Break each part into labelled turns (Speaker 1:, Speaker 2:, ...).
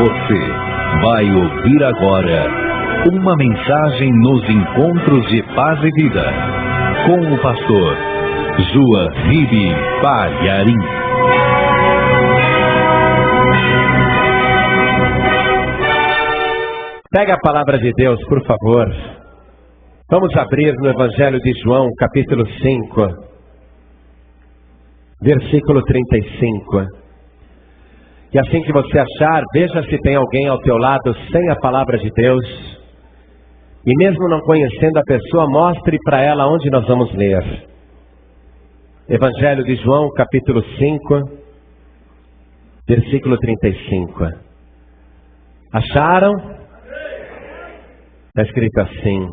Speaker 1: Você vai ouvir agora uma mensagem nos encontros de paz e vida com o pastor Joaquim Palharim.
Speaker 2: Pega a palavra de Deus, por favor. Vamos abrir no Evangelho de João, capítulo 5, versículo 35. E assim que você achar, veja se tem alguém ao teu lado sem a palavra de Deus. E mesmo não conhecendo a pessoa, mostre para ela onde nós vamos ler. Evangelho de João, capítulo 5, versículo 35. Acharam? Está escrito assim: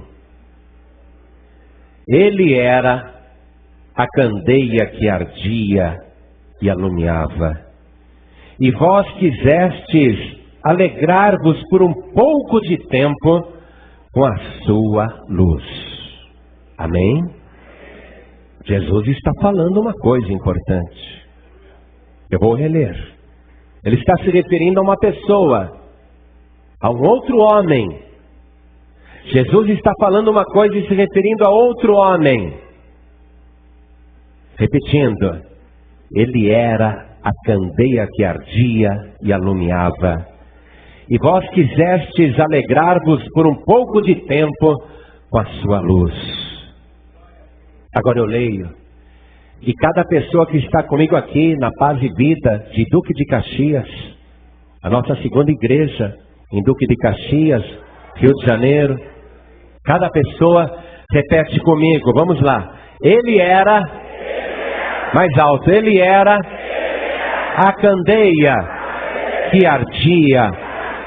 Speaker 2: Ele era a candeia que ardia e alumiava. E vós quisestes alegrar-vos por um pouco de tempo com a sua luz. Amém? Jesus está falando uma coisa importante. Eu vou reler. Ele está se referindo a uma pessoa, a um outro homem. Jesus está falando uma coisa e se referindo a outro homem. Repetindo, ele era a candeia que ardia e alumiava. E vós quisestes alegrar-vos por um pouco de tempo com a sua luz. Agora eu leio. E cada pessoa que está comigo aqui na Paz e Vida de Duque de Caxias, a nossa segunda igreja em Duque de Caxias, Rio de Janeiro, cada pessoa repete comigo, vamos lá. Ele era, mais alto, ele era a candeia que ardia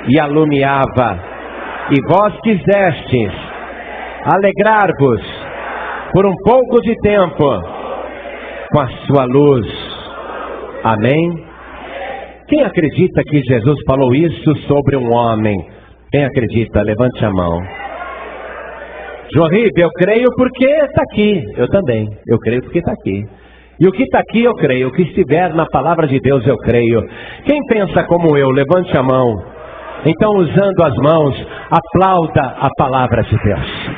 Speaker 2: e alumiava. E vós quisestes alegrar-vos por um pouco de tempo com a sua luz. Amém? Quem acredita que Jesus falou isso sobre um homem? Quem acredita? Levante a mão. João Ribe, eu creio porque está aqui. Eu também. Eu creio porque está aqui. E o que está aqui eu creio. O que estiver na palavra de Deus eu creio. Quem pensa como eu? Levante a mão. Então, usando as mãos, aplauda a palavra de Deus.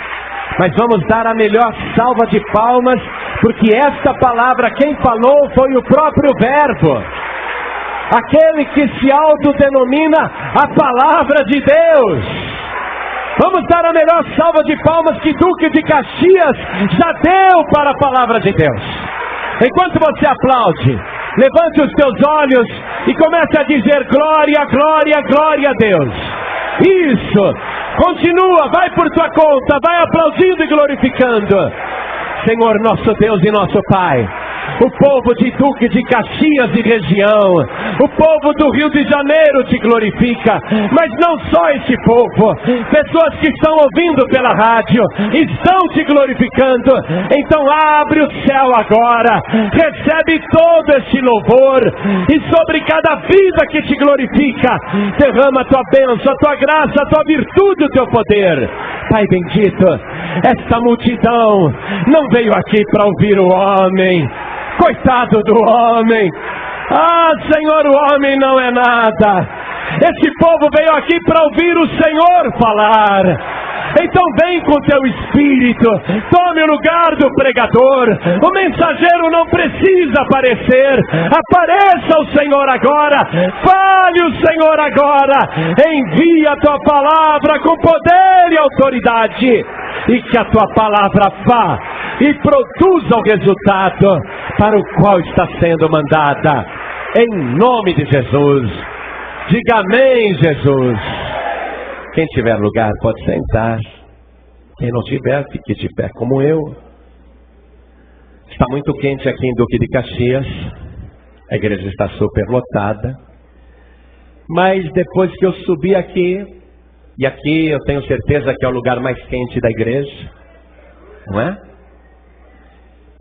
Speaker 2: Mas vamos dar a melhor salva de palmas, porque esta palavra, quem falou foi o próprio Verbo. Aquele que se autodenomina a palavra de Deus. Vamos dar a melhor salva de palmas que Duque de Caxias já deu para a palavra de Deus. Enquanto você aplaude, levante os teus olhos e comece a dizer glória, glória, glória a Deus. Isso, continua, vai por tua conta, vai aplaudindo e glorificando. Senhor nosso Deus e nosso Pai, o povo de Duque de Caxias e região, o povo do Rio de Janeiro te glorifica, mas não só esse povo, pessoas que estão ouvindo pela rádio, estão te glorificando. Então abre o céu agora, recebe todo este louvor, e sobre cada vida que te glorifica, derrama a tua bênção, a tua graça, a tua virtude, o teu poder. Pai bendito, esta multidão não veio aqui para ouvir o homem. Coitado do homem. Ah, Senhor, o homem não é nada. Esse povo veio aqui para ouvir o Senhor falar. Então vem com teu espírito, tome o lugar do pregador. O mensageiro não precisa aparecer. Apareça o Senhor agora. Fale o Senhor agora. Envia a tua palavra com poder e autoridade. E que a tua palavra vá e produza o resultado para o qual está sendo mandada. Em nome de Jesus. Diga amém, Jesus. Quem tiver lugar pode sentar. Quem não tiver, fique de pé como eu. Está muito quente aqui em Duque de Caxias. A igreja está super lotada. Mas depois que eu subi aqui, e aqui eu tenho certeza que é o lugar mais quente da igreja, não é?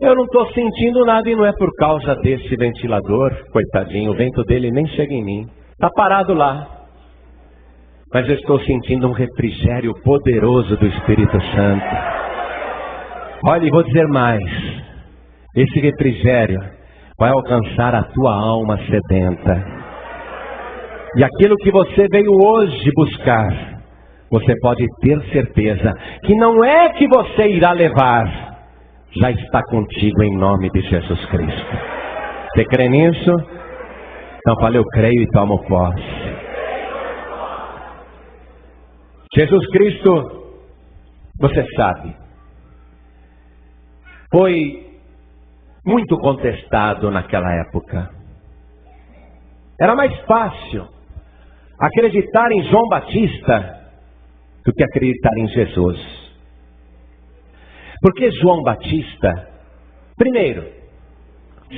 Speaker 2: Eu não estou sentindo nada, e não é por causa desse ventilador, coitadinho, o vento dele nem chega em mim. Está parado lá. Mas eu estou sentindo um refrigério poderoso do Espírito Santo. Olha, e vou dizer mais. Esse refrigério vai alcançar a tua alma sedenta. E aquilo que você veio hoje buscar, você pode ter certeza que não é que você irá levar, já está contigo em nome de Jesus Cristo. Você crê nisso? Então fale, eu creio e tomo posse. Jesus Cristo, você sabe, foi muito contestado naquela época. Era mais fácil acreditar em João Batista do que acreditar em Jesus. Porque João Batista, primeiro,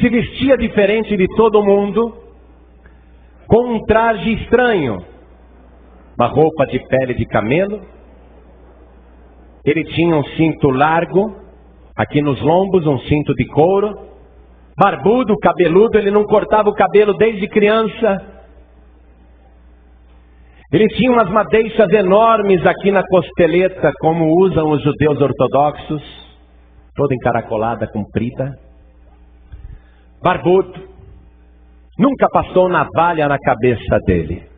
Speaker 2: se vestia diferente de todo mundo, com um traje estranho, uma roupa de pele de camelo. Ele tinha um cinto largo, aqui nos lombos, um cinto de couro, barbudo, cabeludo, ele não cortava o cabelo desde criança. Ele tinha umas madeixas enormes aqui na costeleta, como usam os judeus ortodoxos, toda encaracolada, comprida. Barbudo, nunca passou navalha na cabeça dele.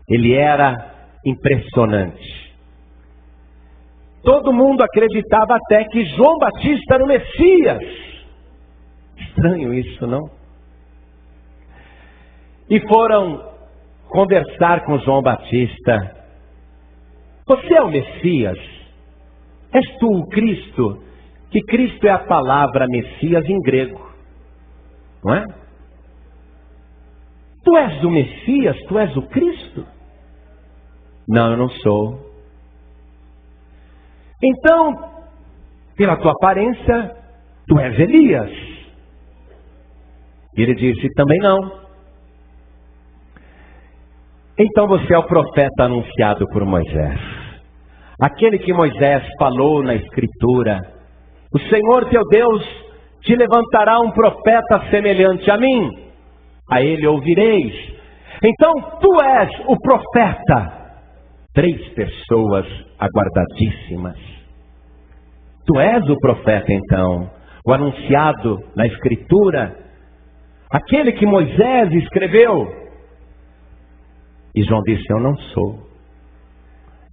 Speaker 2: Ele era impressionante. Todo mundo acreditava até que João Batista era o Messias. Estranho isso, não? E foram conversar com João Batista. Você é o Messias? És tu o Cristo? Que Cristo é a palavra Messias em grego, não é? Tu és o Messias? Tu és o Cristo? Não, eu não sou. Então, pela tua aparência, tu és Elias. E ele disse, também não. Então você é o profeta anunciado por Moisés. Aquele que Moisés falou na Escritura. O Senhor teu Deus te levantará um profeta semelhante a mim. A ele ouvireis. Então tu és o profeta. 3 pessoas aguardadíssimas. Tu és o profeta então, o anunciado na Escritura, aquele que Moisés escreveu. E João disse, eu não sou.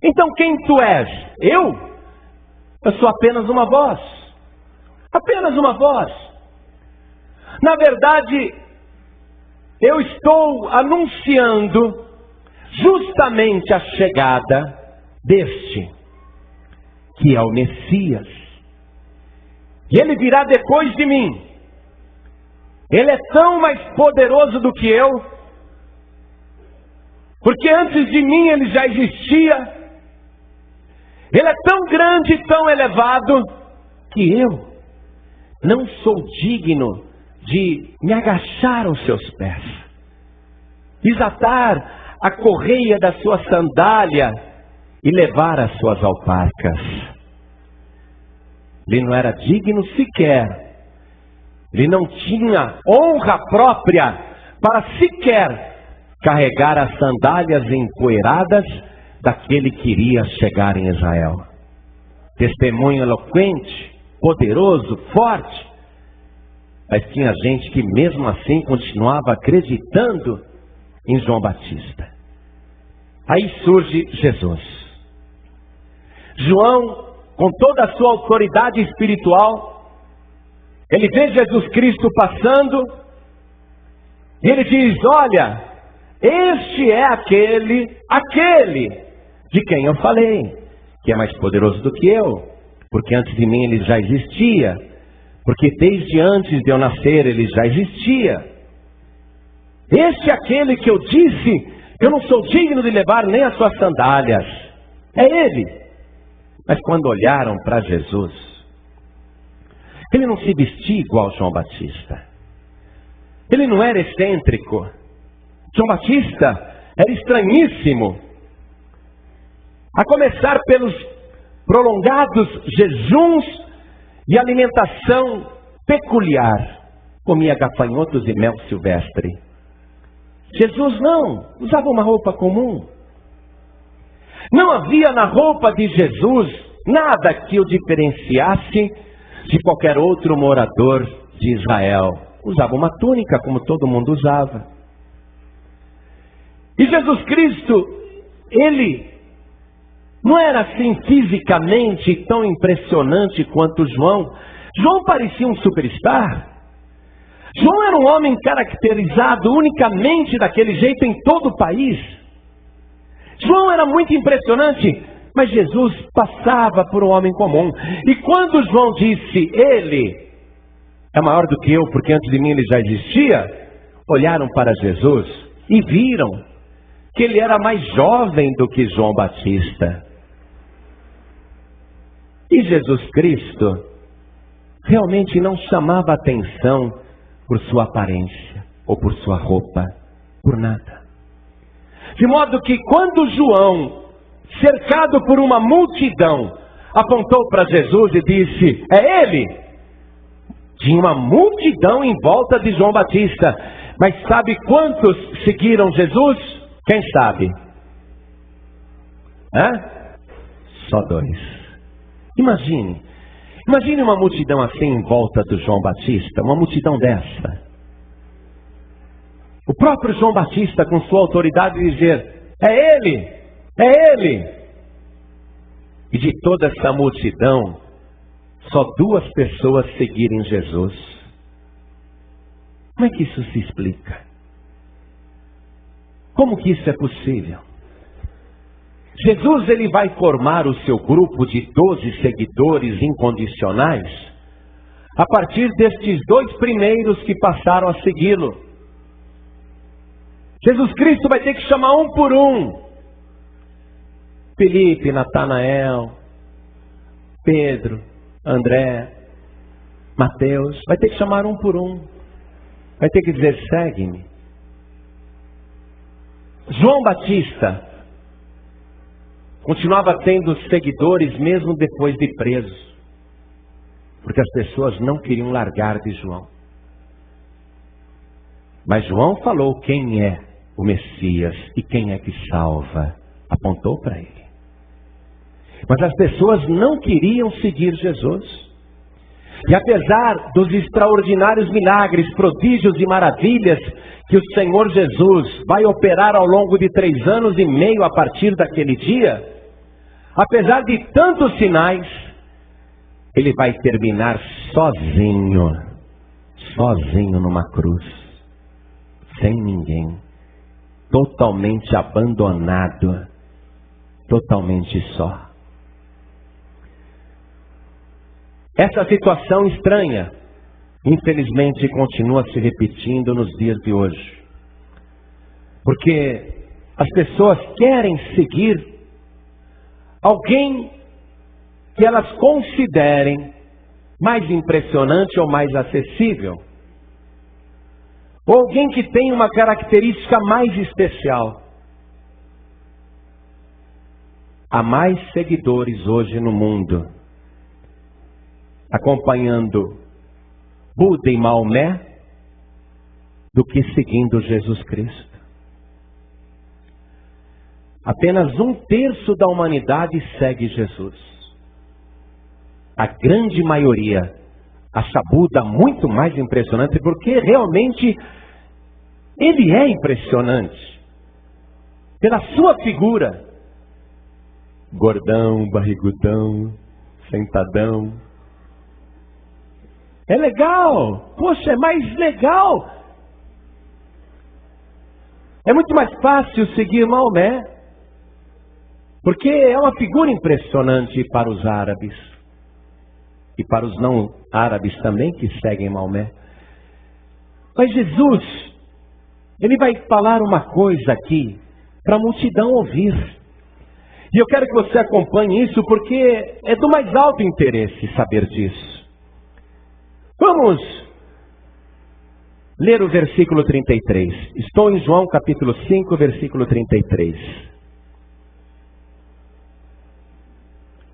Speaker 2: Então quem tu és? Eu sou apenas uma voz. Apenas uma voz. Na verdade, eu estou anunciando justamente a chegada deste, que é o Messias. E ele virá depois de mim. Ele é tão mais poderoso do que eu, porque antes de mim ele já existia. Ele é tão grande e tão elevado, que eu não sou digno de me agachar aos seus pés, desatar a correia da sua sandália e levar as suas alparcas. Ele não era digno sequer. Ele não tinha honra própria para sequer carregar as sandálias empoeiradas daquele que iria chegar em Israel. Testemunho eloquente, poderoso, forte. Mas tinha gente que mesmo assim continuava acreditando em João Batista. Aí surge Jesus. João, com toda a sua autoridade espiritual, ele vê Jesus Cristo passando, e ele diz, olha, este é aquele de quem eu falei, que é mais poderoso do que eu, porque antes de mim ele já existia, porque desde antes de eu nascer ele já existia. Este é aquele que eu disse, eu não sou digno de levar nem as suas sandálias. É ele. Mas quando olharam para Jesus, ele não se vestia igual João Batista. Ele não era excêntrico. João Batista era estranhíssimo. A começar pelos prolongados jejuns e alimentação peculiar. Comia gafanhotos e mel silvestre. Jesus não, usava uma roupa comum. Não havia na roupa de Jesus nada que o diferenciasse de qualquer outro morador de Israel. Usava uma túnica como todo mundo usava. E Jesus Cristo, ele não era assim fisicamente tão impressionante quanto João. João parecia um superstar. João era um homem caracterizado unicamente daquele jeito em todo o país. João era muito impressionante, mas Jesus passava por um homem comum. E quando João disse, ele é maior do que eu, porque antes de mim ele já existia, olharam para Jesus e viram que ele era mais jovem do que João Batista. E Jesus Cristo realmente não chamava atenção por sua aparência ou por sua roupa, por nada. De modo que quando João, cercado por uma multidão, apontou para Jesus e disse, é ele, tinha uma multidão em volta de João Batista. Mas sabe quantos seguiram Jesus? Quem sabe? Só 2. Imagine uma multidão assim em volta do João Batista, uma multidão dessa. O próprio João Batista, com sua autoridade, dizer, é ele, é ele. E de toda essa multidão, só 2 pessoas seguirem Jesus. Como é que isso se explica? Como que isso é possível? Jesus, ele vai formar o seu grupo de 12 seguidores incondicionais a partir destes 2 primeiros que passaram a segui-lo. Jesus Cristo vai ter que chamar um por um. Felipe, Natanael, Pedro, André, Mateus, vai ter que chamar um por um. Vai ter que dizer, segue-me. João Batista continuava tendo seguidores mesmo depois de preso, porque as pessoas não queriam largar de João. Mas João falou quem é o Messias e quem é que salva. Apontou para ele. Mas as pessoas não queriam seguir Jesus. E apesar dos extraordinários milagres, prodígios e maravilhas que o Senhor Jesus vai operar ao longo de 3 anos e meio a partir daquele dia, apesar de tantos sinais, ele vai terminar sozinho numa cruz, sem ninguém, totalmente abandonado, totalmente só. Essa situação estranha, infelizmente, continua se repetindo nos dias de hoje. Porque as pessoas querem seguir alguém que elas considerem mais impressionante ou mais acessível. Ou alguém que tem uma característica mais especial. Há mais seguidores hoje no mundo acompanhando Buda e Maomé do que seguindo Jesus Cristo. Apenas 1/3 da humanidade segue Jesus. A grande maioria acha Buda muito mais impressionante, porque realmente ele é impressionante. Pela sua figura. Gordão, barrigudão, sentadão. É legal. Poxa, é mais legal. É muito mais fácil seguir Maomé, porque é uma figura impressionante para os árabes. E para os não árabes também que seguem Maomé. Mas Jesus, ele vai falar uma coisa aqui para a multidão ouvir. E eu quero que você acompanhe isso, porque é do mais alto interesse saber disso. Vamos ler o versículo 33. Estou em João capítulo 5, versículo 33.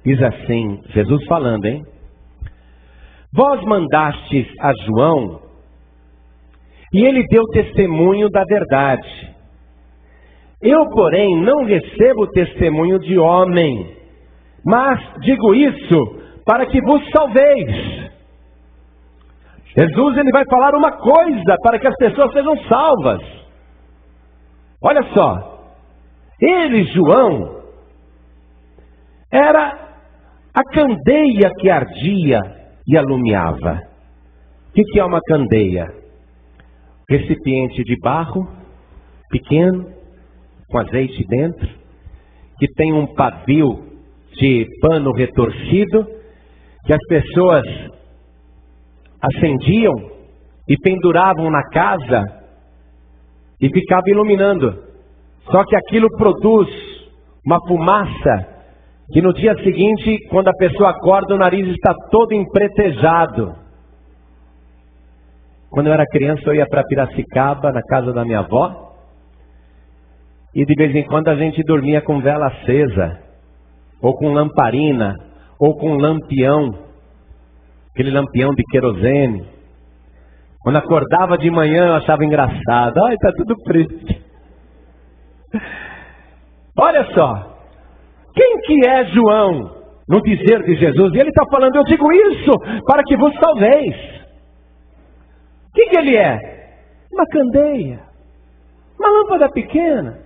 Speaker 2: Diz assim, Jesus falando, hein? Vós mandastes a João, e ele deu testemunho da verdade. Eu, porém, não recebo testemunho de homem, mas digo isso para que vos salveis. Jesus, ele vai falar uma coisa para que as pessoas sejam salvas. Olha só, Ele, João, era a candeia que ardia e alumiava. O que é uma candeia? Recipiente de barro, pequeno, com azeite dentro, que tem um pavio de pano retorcido, que as pessoas acendiam e penduravam na casa e ficava iluminando. Só que aquilo produz uma fumaça que no dia seguinte, quando a pessoa acorda, o nariz está todo empretejado. Quando eu era criança, eu ia para Piracicaba, na casa da minha avó, e de vez em quando a gente dormia com vela acesa, ou com lamparina, ou com lampião, aquele lampião de querosene. Quando acordava de manhã, eu achava engraçado. Ai, está tudo preto. Olha só, quem que é João no dizer de Jesus? E ele está falando, eu digo isso para que vos salveis. O que ele é? Uma candeia, uma lâmpada pequena.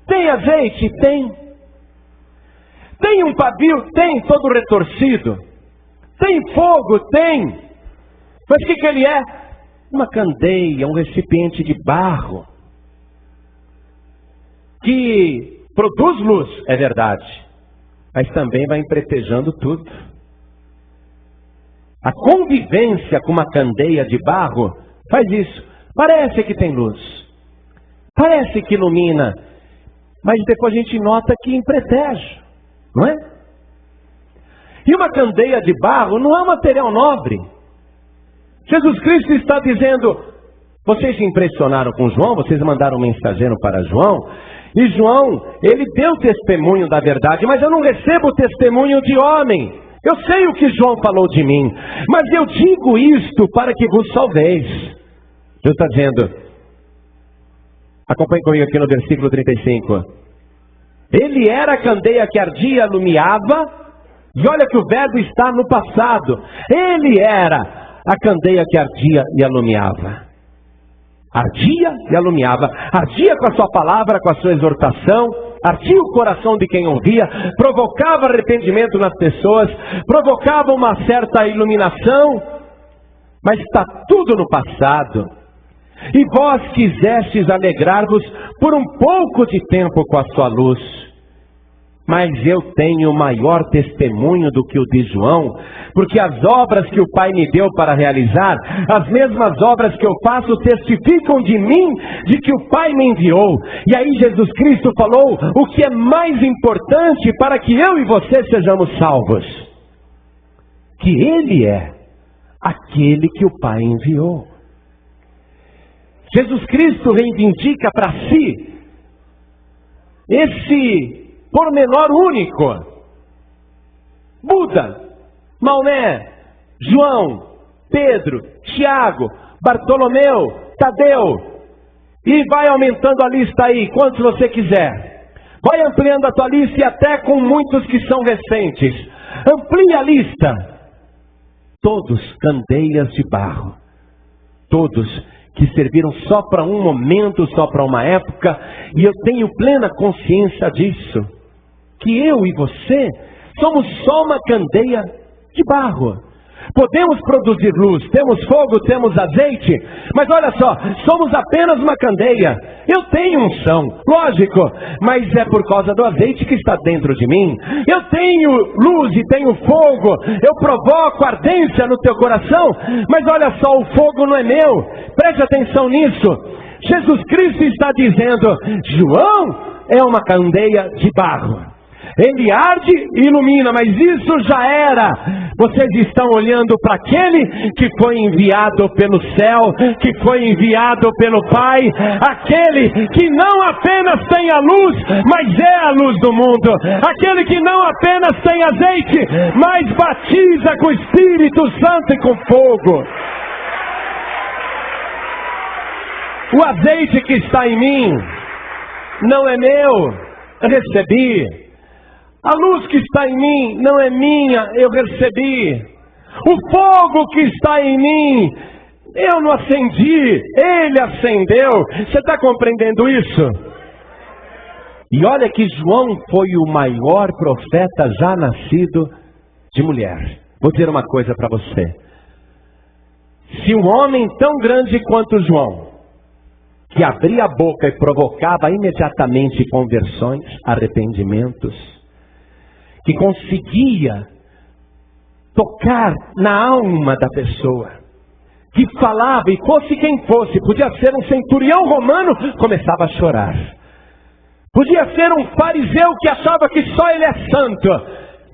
Speaker 2: Tem azeite? Tem. Tem um pavio? Tem, todo retorcido. Tem fogo? Tem. Mas o que ele é? Uma candeia, um recipiente de barro, que produz luz, é verdade, mas também vai empretejando tudo. A convivência com uma candeia de barro faz isso. Parece que tem luz, parece que ilumina, mas depois a gente nota que empretege, não é? E uma candeia de barro não é um material nobre. Jesus Cristo está dizendo, vocês se impressionaram com João, vocês mandaram um mensageiro para João, e João, ele deu testemunho da verdade, mas eu não recebo testemunho de homem. Eu sei o que João falou de mim, mas eu digo isto para que vos salveis. Deus está dizendo, acompanhe comigo aqui no versículo 35. Ele era a candeia que ardia, alumiava, e olha que o verbo está no passado. Ele era a candeia que ardia e alumiava. Ardia e alumiava. Ardia com a sua palavra, com a sua exortação. Ardia o coração de quem ouvia. Provocava arrependimento nas pessoas. Provocava uma certa iluminação. Mas está tudo no passado. E vós quisestes alegrar-vos por um pouco de tempo com a sua luz. Mas eu tenho maior testemunho do que o de João, porque as obras que o Pai me deu para realizar, as mesmas obras que eu faço, testificam de mim, de que o Pai me enviou. E aí Jesus Cristo falou o que é mais importante para que eu e você sejamos salvos. Que Ele é aquele que o Pai enviou. Jesus Cristo reivindica para si esse pormenor único. Buda, Maomé, João, Pedro, Tiago, Bartolomeu, Tadeu, e vai aumentando a lista aí, quantos você quiser. Vai ampliando a tua lista e até com muitos que são recentes. Amplie a lista. Todos candeias de barro. Todos que serviram só para um momento, só para uma época, e eu tenho plena consciência disso, que eu e você somos só uma candeia de barro. Podemos produzir luz, temos fogo, temos azeite, mas olha só, somos apenas uma candeia. Eu tenho unção, lógico, mas é por causa do azeite que está dentro de mim. Eu tenho luz e tenho fogo, eu provoco ardência no teu coração, mas olha só, o fogo não é meu. Preste atenção nisso. Jesus Cristo está dizendo, João é uma candeia de barro. Ele arde e ilumina, mas isso já era. Vocês estão olhando para aquele que foi enviado pelo céu, que foi enviado pelo Pai, aquele que não apenas tem a luz, mas é a luz do mundo, aquele que não apenas tem azeite, mas batiza com o Espírito Santo e com fogo. O azeite que está em mim não é meu, eu recebi. A luz que está em mim não é minha, eu recebi. O fogo que está em mim, eu não acendi, Ele acendeu. Você está compreendendo isso? E olha que João foi o maior profeta já nascido de mulher. Vou dizer uma coisa para você. Se um homem tão grande quanto João, que abria a boca e provocava imediatamente conversões, arrependimentos, que conseguia tocar na alma da pessoa, que falava, e fosse quem fosse, podia ser um centurião romano, começava a chorar. Podia ser um fariseu que achava que só ele é santo.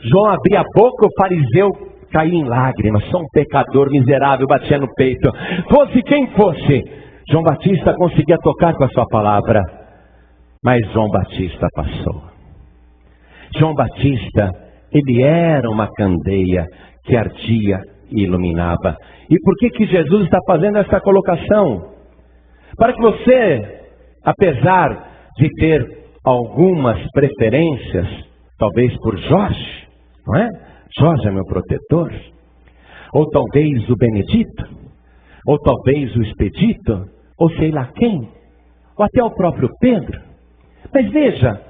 Speaker 2: João abria a boca, o fariseu caía em lágrimas. Só um pecador miserável batia no peito. Fosse quem fosse, João Batista conseguia tocar com a sua palavra. Mas João Batista passou. João Batista, ele era uma candeia que ardia e iluminava. E por que Jesus está fazendo essa colocação? Para que você, apesar de ter algumas preferências, talvez por Jorge, não é? Jorge é meu protetor. Ou talvez o Benedito, ou talvez o Expedito, ou sei lá quem, ou até o próprio Pedro. Mas veja,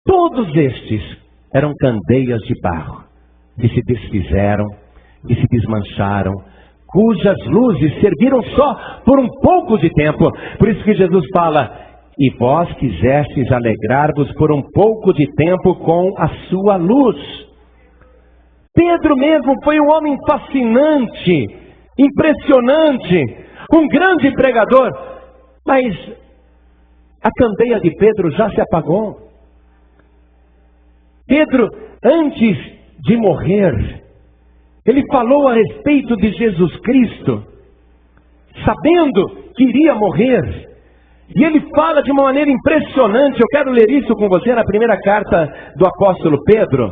Speaker 2: todos estes eram candeias de barro, que se desfizeram, que se desmancharam, cujas luzes serviram só por um pouco de tempo. Por isso que Jesus fala: e vós quisestes alegrar-vos por um pouco de tempo com a sua luz. Pedro mesmo foi um homem fascinante, impressionante, um grande pregador, mas a candeia de Pedro já se apagou. Pedro, antes de morrer, ele falou a respeito de Jesus Cristo, sabendo que iria morrer. E ele fala de uma maneira impressionante. Eu quero ler isso com você na primeira carta do apóstolo Pedro,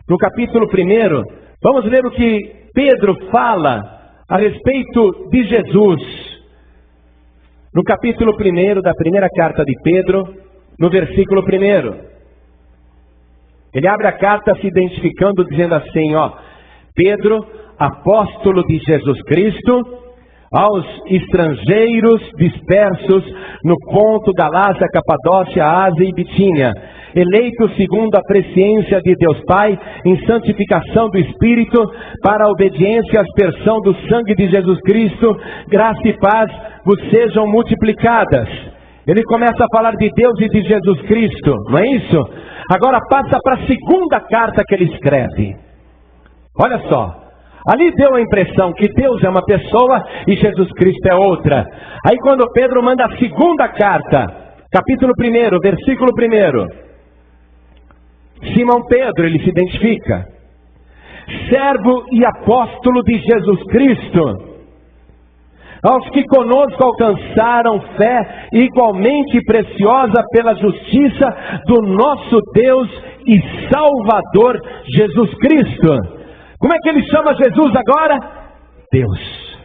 Speaker 2: no capítulo 1. Vamos ler o que Pedro fala a respeito de Jesus. No capítulo 1 da primeira carta de Pedro, no versículo 1. Ele abre a carta se identificando, dizendo assim, Pedro, apóstolo de Jesus Cristo, aos estrangeiros dispersos no Ponto, Galácia, Capadócia, Ásia e Bitínia, eleitos segundo a presciência de Deus Pai, em santificação do Espírito, para a obediência e aspersão do sangue de Jesus Cristo, graça e paz vos sejam multiplicadas. Ele começa a falar de Deus e de Jesus Cristo, não é isso? Agora passa para a segunda carta que ele escreve. Olha só. Ali deu a impressão que Deus é uma pessoa e Jesus Cristo é outra. Aí quando Pedro manda a segunda carta, capítulo 1, versículo 1. Simão Pedro, ele se identifica. Servo e apóstolo de Jesus Cristo, aos que conosco alcançaram fé igualmente preciosa pela justiça do nosso Deus e Salvador Jesus Cristo. Como é que ele chama Jesus agora? Deus.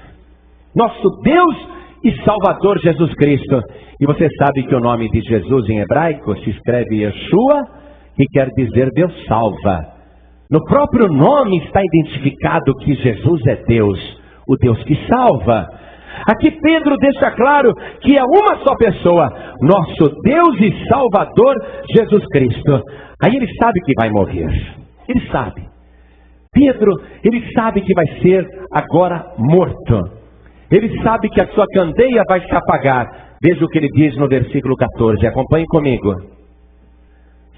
Speaker 2: Nosso Deus e Salvador Jesus Cristo. E você sabe que o nome de Jesus em hebraico se escreve Yeshua, que quer dizer Deus salva. No próprio nome está identificado que Jesus é Deus, o Deus que salva. Aqui Pedro deixa claro que é uma só pessoa, nosso Deus e Salvador Jesus Cristo. Aí ele sabe que vai morrer. Ele sabe. Pedro, ele sabe que vai ser agora morto. Ele sabe que a sua candeia vai se apagar. Veja o que ele diz no versículo 14. Acompanhe comigo.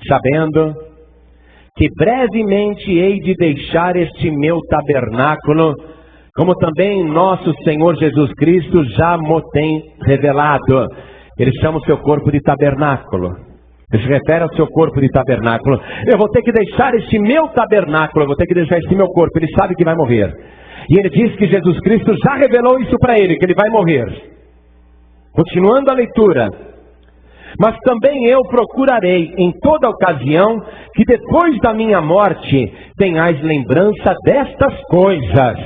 Speaker 2: Sabendo que brevemente hei de deixar este meu tabernáculo, como também nosso Senhor Jesus Cristo já mo tem revelado. Ele chama o seu corpo de tabernáculo. Ele se refere ao seu corpo de tabernáculo. Eu vou ter que deixar este meu tabernáculo, eu vou ter que deixar este meu corpo. Ele sabe que vai morrer. E ele diz que Jesus Cristo já revelou isso para ele, que ele vai morrer. Continuando a leitura. Mas também eu procurarei em toda ocasião que depois da minha morte tenhais lembrança destas coisas.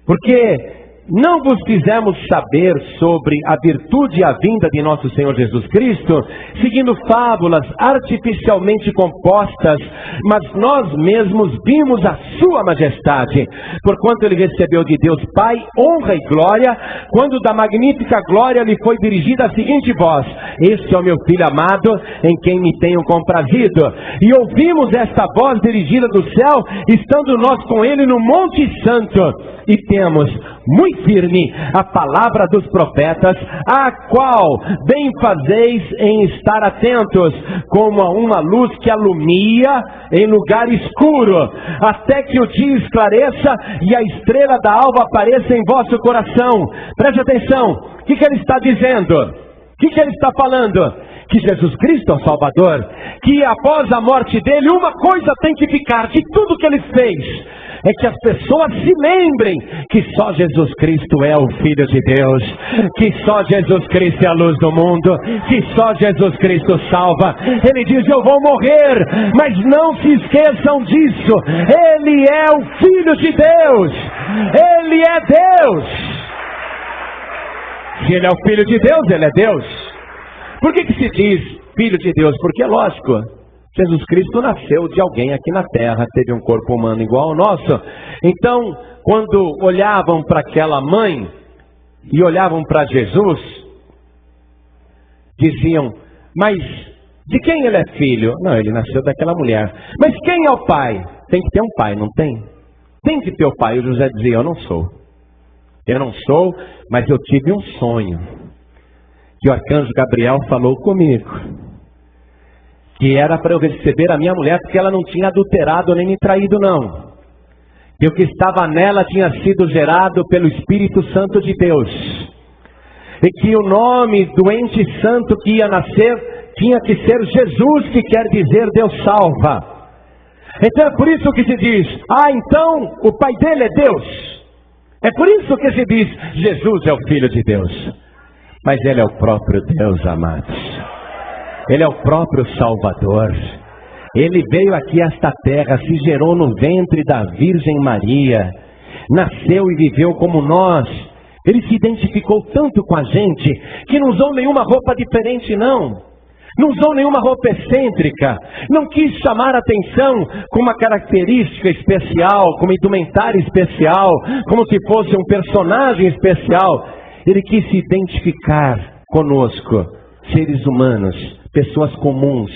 Speaker 2: Porque não vos fizemos saber sobre a virtude e a vinda de nosso Senhor Jesus Cristo, seguindo fábulas artificialmente compostas, mas nós mesmos vimos a sua majestade, porquanto ele recebeu de Deus Pai honra e glória, quando da magnífica glória lhe foi dirigida a seguinte voz: este é o meu Filho amado, em quem me tenho comprazido. E ouvimos esta voz dirigida do céu, estando nós com ele no Monte Santo. E temos muito firme a palavra dos profetas, a qual bem fazeis em estar atentos, como a uma luz que alumia em lugar escuro, até que o dia esclareça e a estrela da alva apareça em vosso coração. Preste atenção, o que ele está dizendo? O que ele está falando? Que Jesus Cristo é o Salvador, que após a morte dele, uma coisa tem que ficar de tudo que ele fez, é que as pessoas se lembrem que só Jesus Cristo é o Filho de Deus, que só Jesus Cristo é a luz do mundo, que só Jesus Cristo salva. Ele diz: eu vou morrer, mas não se esqueçam disso, Ele é o Filho de Deus, Ele é Deus. Se Ele é o Filho de Deus, Ele é Deus. Por que se diz Filho de Deus? Porque é lógico, Jesus Cristo nasceu de alguém aqui na terra, teve um corpo humano igual ao nosso. Então, quando olhavam para aquela mãe e olhavam para Jesus, diziam: mas de quem ele é filho? Não, ele nasceu daquela mulher. Mas quem é o pai? Tem que ter um pai, não tem? Tem que ter o pai. E José dizia: eu não sou. Eu não sou, mas eu tive um sonho, que o arcanjo Gabriel falou comigo, que era para eu receber a minha mulher, porque ela não tinha adulterado nem me traído não. E o que estava nela tinha sido gerado pelo Espírito Santo de Deus. E que o nome do ente santo que ia nascer tinha que ser Jesus, que quer dizer Deus salva. Então é por isso que se diz: então o pai dele é Deus. É por isso que se diz: Jesus é o Filho de Deus. Mas ele é o próprio Deus, amados. Ele é o próprio Salvador. Ele veio aqui a esta terra, se gerou no ventre da Virgem Maria, nasceu e viveu como nós. Ele se identificou tanto com a gente, que não usou nenhuma roupa diferente não. Não usou nenhuma roupa excêntrica. Não quis chamar a atenção com uma característica especial, com uma indumentária especial, como se fosse um personagem especial. Ele quis se identificar conosco, seres humanos, pessoas comuns.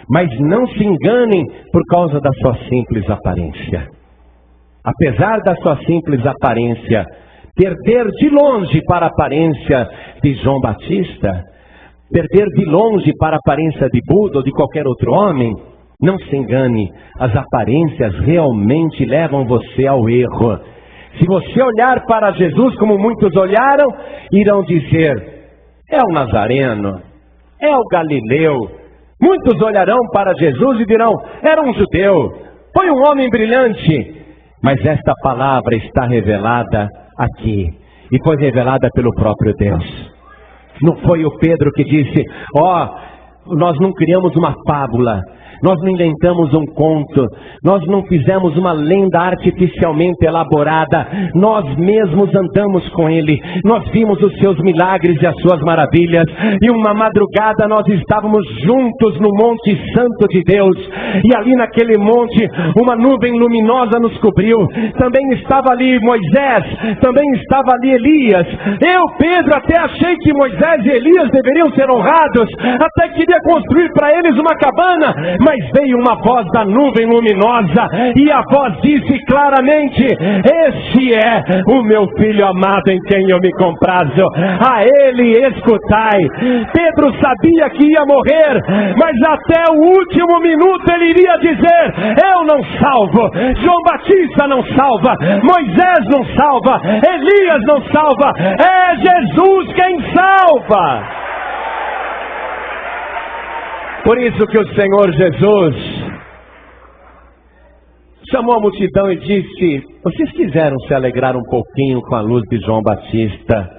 Speaker 2: Mas não se enganem por causa da sua simples aparência. Apesar da sua simples aparência perder de longe para a aparência de João Batista, perder de longe para a aparência de Buda ou de qualquer outro homem, não se engane, as aparências realmente levam você ao erro. Se você olhar para Jesus como muitos olharam, irão dizer: é o Nazareno, é o Galileu. Muitos olharão para Jesus e dirão: era um judeu, foi um homem brilhante. Mas esta palavra está revelada aqui, e foi revelada pelo próprio Deus. Não foi o Pedro que disse: nós não criamos uma fábula, nós não inventamos um conto, nós não fizemos uma lenda artificialmente elaborada, nós mesmos andamos com ele, nós vimos os seus milagres e as suas maravilhas, e uma madrugada nós estávamos juntos no Monte Santo de Deus, e ali naquele monte uma nuvem luminosa nos cobriu. Também estava ali Moisés, também estava ali Elias. Eu, Pedro, até achei que Moisés e Elias deveriam ser honrados, até queria construir para eles uma cabana, mas veio uma voz da nuvem luminosa, e a voz disse claramente: esse é o meu filho amado, em quem eu me comprazo, a ele escutai. Pedro sabia que ia morrer, mas até o último minuto ele iria dizer: eu não salvo, João Batista não salva, Moisés não salva, Elias não salva, é Jesus quem salva. Por isso que o Senhor Jesus chamou a multidão e disse: vocês quiseram se alegrar um pouquinho com a luz de João Batista,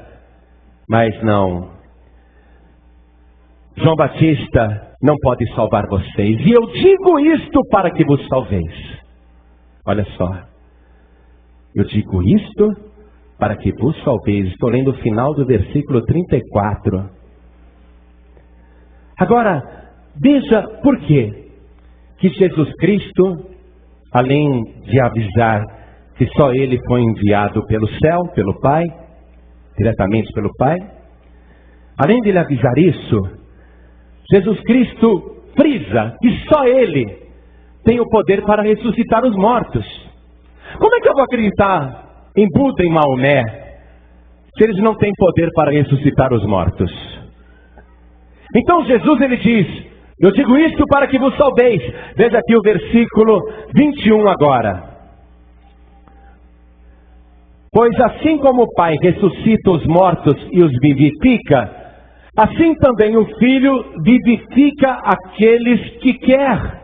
Speaker 2: mas não. João Batista não pode salvar vocês, e eu digo isto para que vos salveis. Olha só, eu digo isto para que vos salveis. Estou lendo o final do versículo 34. Agora, veja por quê que Jesus Cristo, além de avisar que só Ele foi enviado pelo céu, pelo Pai, diretamente pelo Pai, além de Ele avisar isso, Jesus Cristo frisa que só Ele tem o poder para ressuscitar os mortos. Como é que eu vou acreditar em Buda e Maomé se eles não têm poder para ressuscitar os mortos? Então Jesus, ele diz: eu digo isto para que vos salveis. Veja aqui o versículo 21 agora. Pois assim como o Pai ressuscita os mortos e os vivifica, assim também o Filho vivifica aqueles que quer.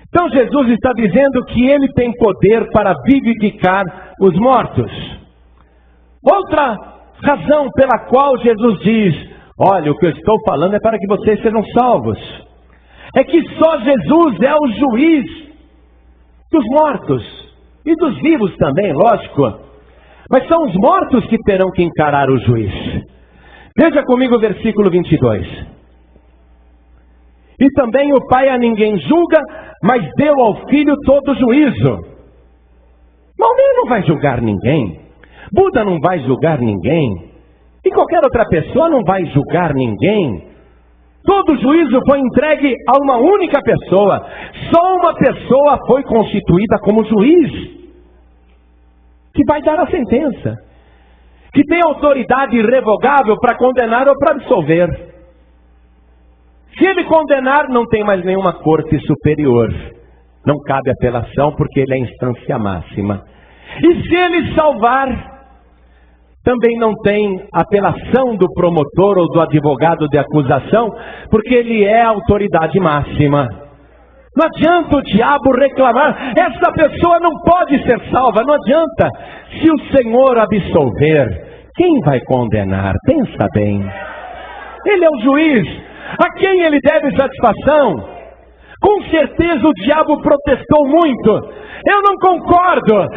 Speaker 2: Então Jesus está dizendo que Ele tem poder para vivificar os mortos. Outra razão pela qual Jesus diz: olha, o que eu estou falando é para que vocês sejam salvos, é que só Jesus é o juiz dos mortos e dos vivos também, lógico. Mas são os mortos que terão que encarar o juiz. Veja comigo o versículo 22. E também o Pai a ninguém julga, mas deu ao Filho todo juízo. Maomé não vai julgar ninguém. Buda não vai julgar ninguém. E qualquer outra pessoa não vai julgar ninguém. Todo juízo foi entregue a uma única pessoa. Só uma pessoa foi constituída como juiz, que vai dar a sentença, que tem autoridade irrevogável para condenar ou para absolver. Se ele condenar, não tem mais nenhuma corte superior, não cabe apelação, porque ele é a instância máxima. E se ele salvar, também não tem apelação do promotor ou do advogado de acusação, porque ele é a autoridade máxima. Não adianta o diabo reclamar: essa pessoa não pode ser salva. Não adianta. Se o Senhor absolver, quem vai condenar? Pensa bem. Ele é o juiz. A quem ele deve satisfação? Com certeza o diabo protestou muito. Eu não concordo.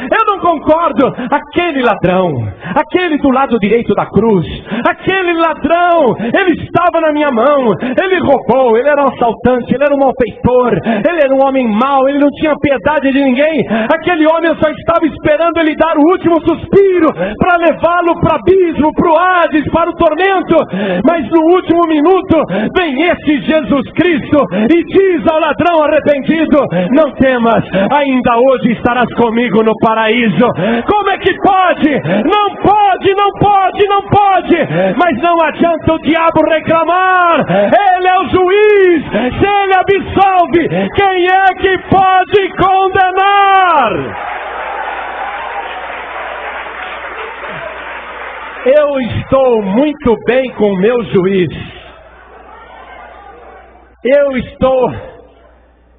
Speaker 2: Aquele ladrão, aquele do lado direito da cruz, aquele ladrão, ele estava na minha mão, ele roubou, ele era um assaltante, ele era um malfeitor, ele era um homem mau, ele não tinha piedade de ninguém. Aquele homem, eu só estava esperando ele dar o último suspiro para levá-lo para o abismo, para o Hades, para o tormento. Mas no último minuto vem esse Jesus Cristo e diz ao ladrão arrependido: não temas, ainda hoje estarás comigo no paraíso. Como é que pode? Não pode. Mas não adianta o diabo reclamar. Ele é o juiz. Se ele absolve, quem é que pode condenar? Eu estou muito bem com o meu juiz. Eu estou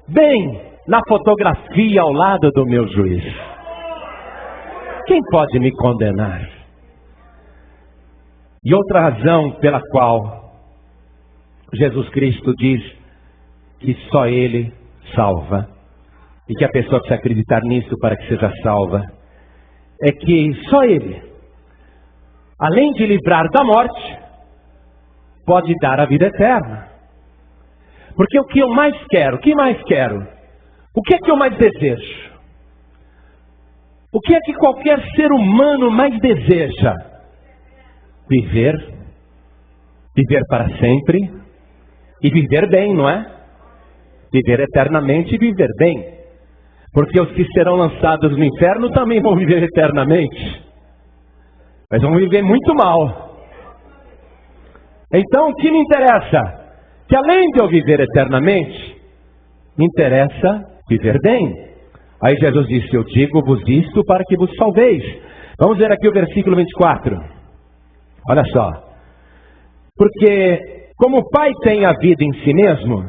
Speaker 2: bem na fotografia ao lado do meu juiz. Quem pode me condenar? E outra razão pela qual Jesus Cristo diz que só Ele salva, e que a pessoa precisa acreditar nisso para que seja salva, é que só Ele, além de livrar da morte, pode dar a vida eterna. Porque o que eu mais quero, o que é que eu mais desejo? O que é que qualquer ser humano mais deseja? Viver para sempre e viver bem, não é? Viver eternamente e viver bem. Porque os que serão lançados no inferno também vão viver eternamente, mas vão viver muito mal. Então o que me interessa? Que além de eu viver eternamente, me interessa viver bem. Aí Jesus disse: eu digo-vos isto para que vos salveis. Vamos ver aqui o versículo 24. Olha só. Porque como o Pai tem a vida em si mesmo,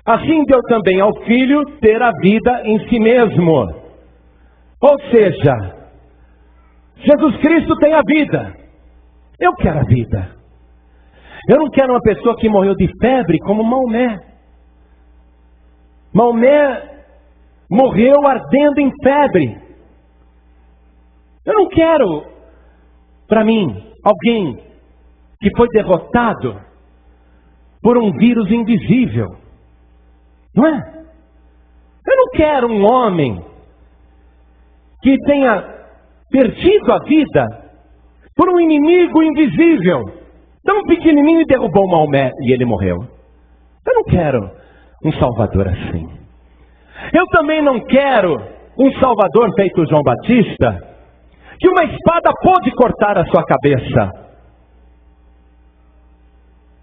Speaker 2: assim deu também ao Filho ter a vida em si mesmo. Ou seja, Jesus Cristo tem a vida. Eu quero a vida. Eu não quero uma pessoa que morreu de febre como Maomé. Maomé morreu ardendo em febre. Eu não quero para mim alguém que foi derrotado por um vírus invisível. Não é? Eu não quero um homem que tenha perdido a vida por um inimigo invisível, tão pequenininho, e derrubou Maomé e ele morreu. Eu não quero um Salvador assim. Eu também não quero um Salvador feito João Batista, que uma espada pôde cortar a sua cabeça.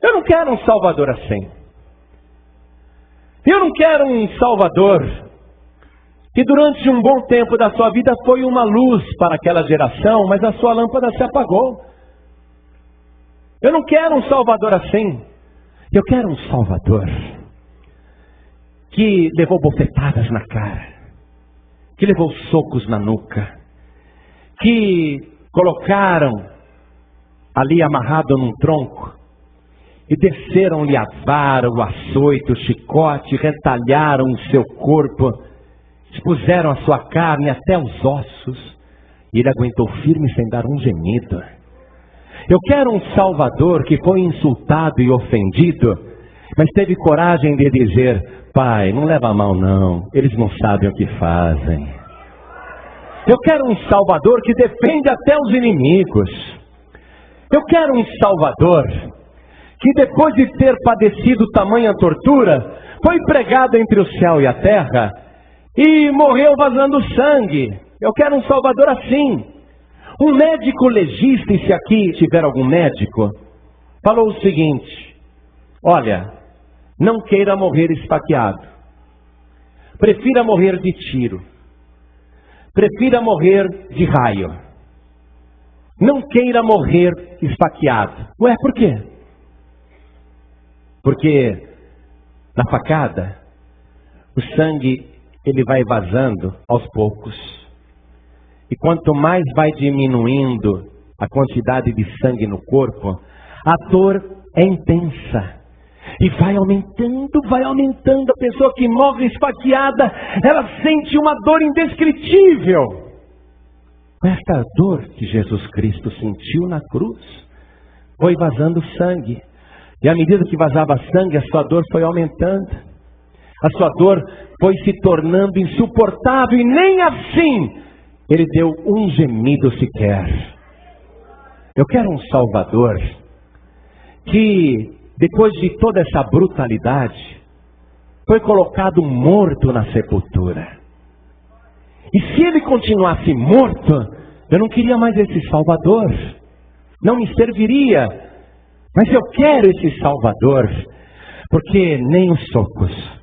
Speaker 2: Eu não quero um Salvador assim. Eu não quero um Salvador que durante um bom tempo da sua vida foi uma luz para aquela geração, mas a sua lâmpada se apagou. Eu não quero um Salvador assim. Eu quero um Salvador que levou bofetadas na cara, que levou socos na nuca, que colocaram ali amarrado num tronco e desceram-lhe a vara, o açoite, o chicote, retalharam o seu corpo, expuseram a sua carne até os ossos, e ele aguentou firme sem dar um gemido. Eu quero um Salvador que foi insultado e ofendido, mas teve coragem de dizer: Pai, não leva a mal não, eles não sabem o que fazem. Eu quero um Salvador que defende até os inimigos. Eu quero um Salvador que depois de ter padecido tamanha tortura, foi pregado entre o céu e a terra, e morreu vazando sangue. Eu quero um Salvador assim. Um médico legista, e se aqui tiver algum médico, falou o seguinte: olha, não queira morrer esfaqueado. Prefira morrer de tiro. Prefira morrer de raio. Não queira morrer esfaqueado. Ué, por quê? Porque na facada, o sangue ele vai vazando aos poucos. E quanto mais vai diminuindo a quantidade de sangue no corpo, a dor é intensa. E vai aumentando. A pessoa que morre esfaqueada, ela sente uma dor indescritível. Esta dor que Jesus Cristo sentiu na cruz, foi vazando sangue. E à medida que vazava sangue, a sua dor foi aumentando. A sua dor foi se tornando insuportável, e nem assim ele deu um gemido sequer. Eu quero um Salvador que, depois de toda essa brutalidade, foi colocado morto na sepultura. E se ele continuasse morto, eu não queria mais esse Salvador. Não me serviria. Mas eu quero esse Salvador, porque nem os socos,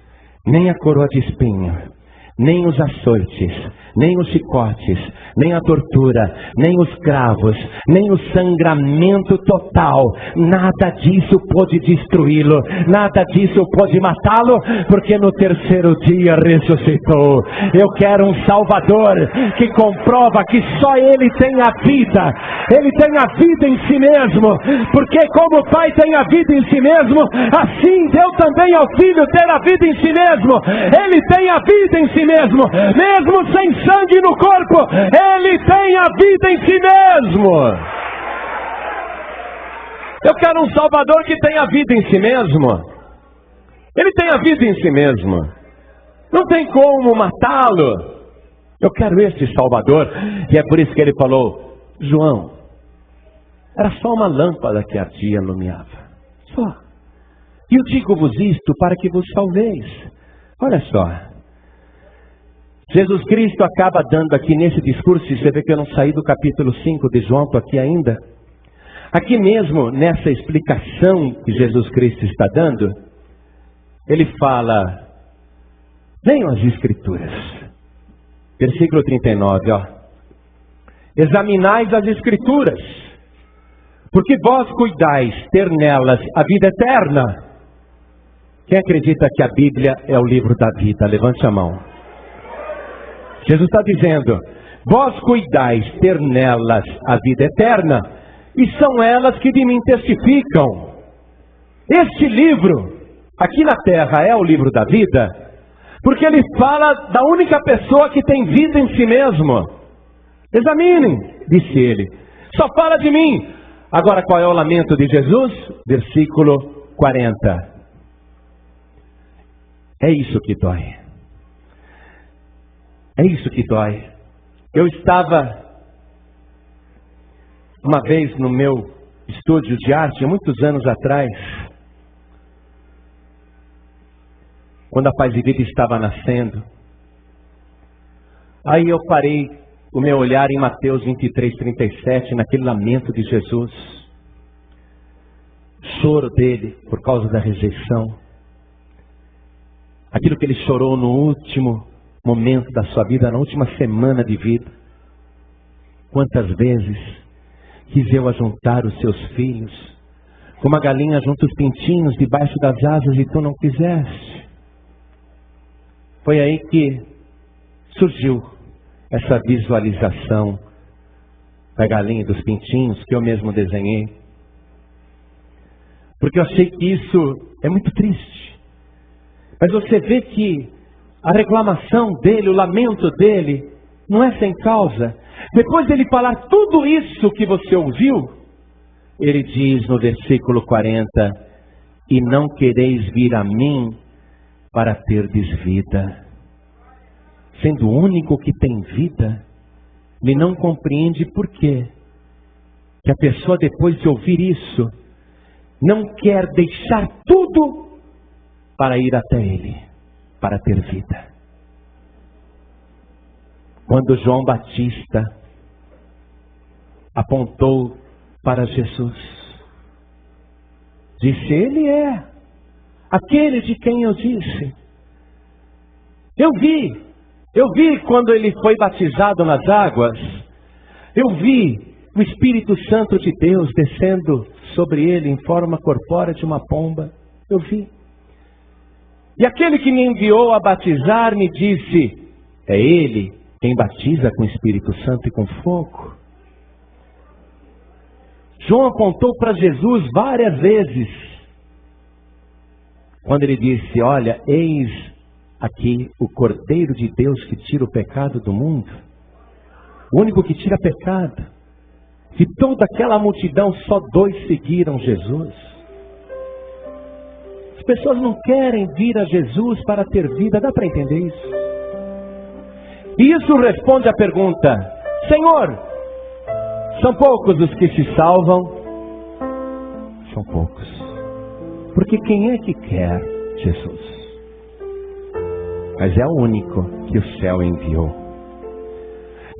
Speaker 2: nem a coroa de espinho, nem os açoites, nem os chicotes, nem a tortura, nem os cravos, nem o sangramento total, nada disso pôde destruí-lo, nada disso pôde matá-lo, porque no terceiro dia ressuscitou. Eu quero um Salvador que comprova que só Ele tem a vida. Ele tem a vida em si mesmo, porque como o Pai tem a vida em si mesmo, assim deu também ao Filho ter a vida em si mesmo. Ele tem a vida em si mesmo, mesmo sem sangue no corpo, Ele tem a vida em si mesmo. Eu quero um Salvador que tenha vida em si mesmo. Ele tem a vida em si mesmo. Não tem como matá-lo. Eu quero este Salvador. E é por isso que ele falou: João, era só uma lâmpada que ardia e iluminava. Só. E eu digo-vos isto para que vos salveis. Olha só. Jesus Cristo acaba dando aqui nesse discurso, e você vê que eu não saí do capítulo 5 de João, estou aqui ainda. Aqui mesmo, nessa explicação que Jesus Cristo está dando, ele fala: venham as Escrituras. Versículo 39, ó. Examinais as Escrituras, porque vós cuidais ter nelas a vida eterna. Quem acredita que a Bíblia é o livro da vida? Levante a mão. Jesus está dizendo: vós cuidais ter nelas a vida eterna, e são elas que de mim testificam. Este livro, aqui na terra, é o livro da vida, porque ele fala da única pessoa que tem vida em si mesmo. Examinem, disse ele, só fala de mim. Agora qual é o lamento de Jesus? Versículo 40. É isso que dói. É isso que dói. Eu estava uma vez no meu estúdio de arte, há muitos anos atrás, quando a Paz e Vida estava nascendo. Aí eu parei o meu olhar em Mateus 23:37, naquele lamento de Jesus. Choro dele por causa da rejeição. Aquilo que ele chorou no último momento da sua vida, na última semana de vida. Quantas vezes quis eu ajuntar os seus filhos, como a galinha junta os pintinhos debaixo das asas, e tu não quiseste. Foi aí que surgiu essa visualização da galinha e dos pintinhos que eu mesmo desenhei. Porque eu achei que isso é muito triste. Mas você vê que a reclamação dele, o lamento dele, não é sem causa. Depois dele falar tudo isso que você ouviu, ele diz no versículo 40, e não quereis vir a mim para terdes vida. Sendo o único que tem vida, ele não compreende por quê. Que a pessoa, depois de ouvir isso, não quer deixar tudo para ir até ele, para ter vida. Quando João Batista apontou para Jesus, disse: ele é aquele de quem eu disse. Eu vi quando ele foi batizado nas águas, eu vi o Espírito Santo de Deus descendo sobre ele em forma corpórea de uma pomba. Eu vi. E aquele que me enviou a batizar me disse: é ele quem batiza com o Espírito Santo e com fogo. João apontou para Jesus várias vezes, quando ele disse: olha, eis aqui o Cordeiro de Deus que tira o pecado do mundo. O único que tira pecado. De toda aquela multidão, só 2 seguiram Jesus. As pessoas não querem vir a Jesus para ter vida. Dá para entender isso? E isso responde à pergunta: Senhor, são poucos os que se salvam? São poucos. Porque quem é que quer Jesus? Mas é o único que o céu enviou.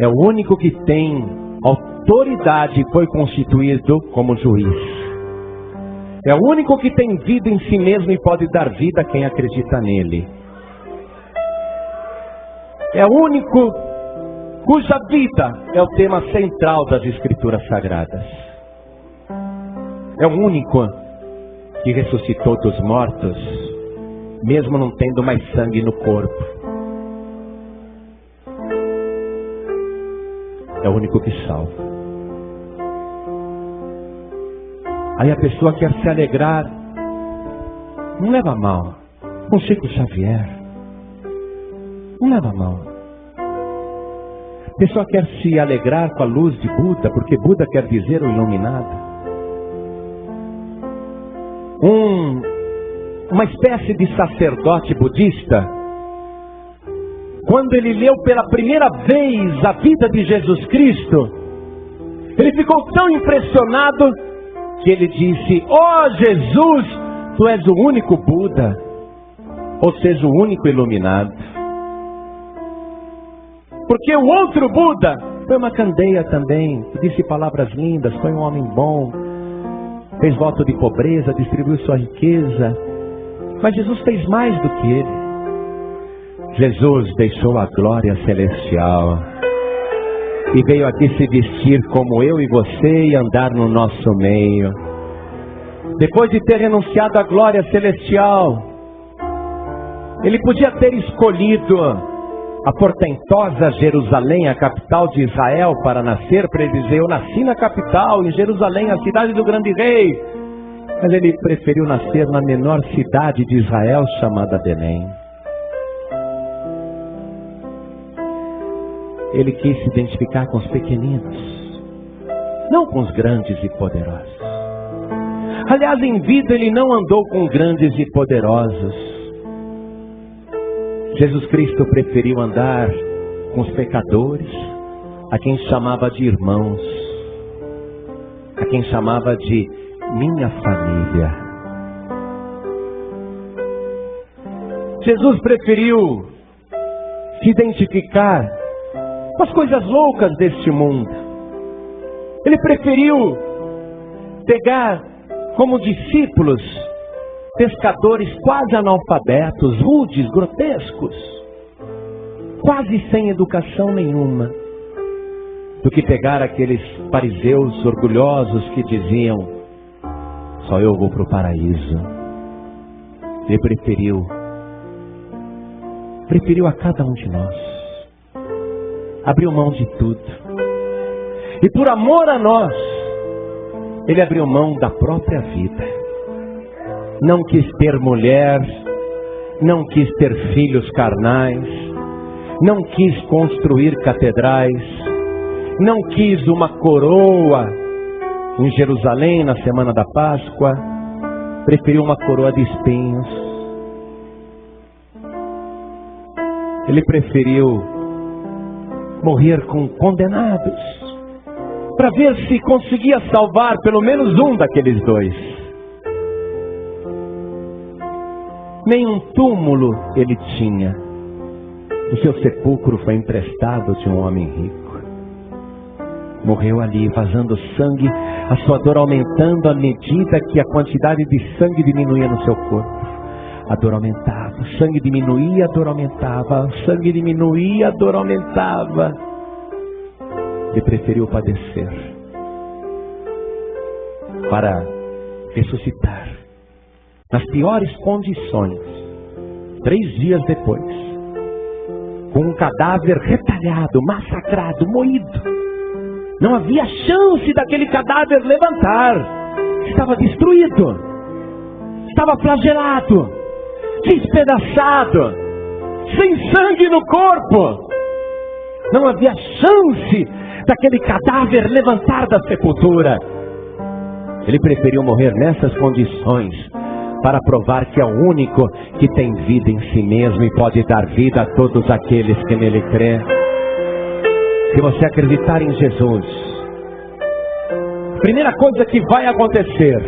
Speaker 2: É o único que tem autoridade e foi constituído como juiz. É o único que tem vida em si mesmo e pode dar vida a quem acredita nele. É o único cuja vida é o tema central das Escrituras Sagradas. É o único que ressuscitou dos mortos, mesmo não tendo mais sangue no corpo. É o único que salva. Aí a pessoa quer se alegrar. Não leva mal com Chico Xavier. Não leva mal. A pessoa quer se alegrar com a luz de Buda, porque Buda quer dizer o iluminado. Uma espécie de sacerdote budista, quando ele leu pela primeira vez a vida de Jesus Cristo, ele ficou tão impressionado que ele disse: ó Jesus, tu és o único Buda, ou seja, o único iluminado. Porque o outro Buda foi uma candeia também, disse palavras lindas, foi um homem bom, fez voto de pobreza, distribuiu sua riqueza. Mas Jesus fez mais do que ele. Jesus deixou a glória celestial e veio aqui se vestir como eu e você e andar no nosso meio. Depois de ter renunciado à glória celestial, ele podia ter escolhido a portentosa Jerusalém, a capital de Israel, para nascer, para ele dizer: eu nasci na capital, em Jerusalém, a cidade do grande rei. Mas ele preferiu nascer na menor cidade de Israel, chamada Belém. Ele quis se identificar com os pequeninos, não com os grandes e poderosos. Aliás, em vida ele não andou com grandes e poderosos. Jesus Cristo preferiu andar com os pecadores, a quem chamava de irmãos, a quem chamava de minha família. Jesus preferiu se identificar com as coisas loucas deste mundo. Ele preferiu pegar como discípulos pescadores quase analfabetos, rudes, grotescos, quase sem educação nenhuma, do que pegar aqueles fariseus orgulhosos que diziam: só eu vou para o paraíso. Ele preferiu a cada um de nós, abriu mão de tudo, e por amor a nós, ele abriu mão da própria vida. Não quis ter mulher, não quis ter filhos carnais, não quis construir catedrais, não quis uma coroa em Jerusalém na semana da Páscoa, preferiu uma coroa de espinhos. Ele preferiu morrer com condenados, para ver se conseguia salvar pelo menos um daqueles dois. Nenhum túmulo ele tinha. O seu sepulcro foi emprestado de um homem rico. Morreu ali, vazando sangue, a sua dor aumentando à medida que a quantidade de sangue diminuía no seu corpo. A dor aumentava, o sangue diminuía, a dor aumentava, o sangue diminuía, a dor aumentava. Ele preferiu padecer para ressuscitar nas piores condições, 3 dias depois, com um cadáver retalhado, massacrado, moído. Não havia chance daquele cadáver levantar. Estava destruído, estava flagelado, despedaçado, sem sangue no corpo. Não havia chance daquele cadáver levantar da sepultura. Ele preferiu morrer nessas condições, para provar que é o único que tem vida em si mesmo e pode dar vida a todos aqueles que nele crê. Se você acreditar em Jesus, a primeira coisa que vai acontecer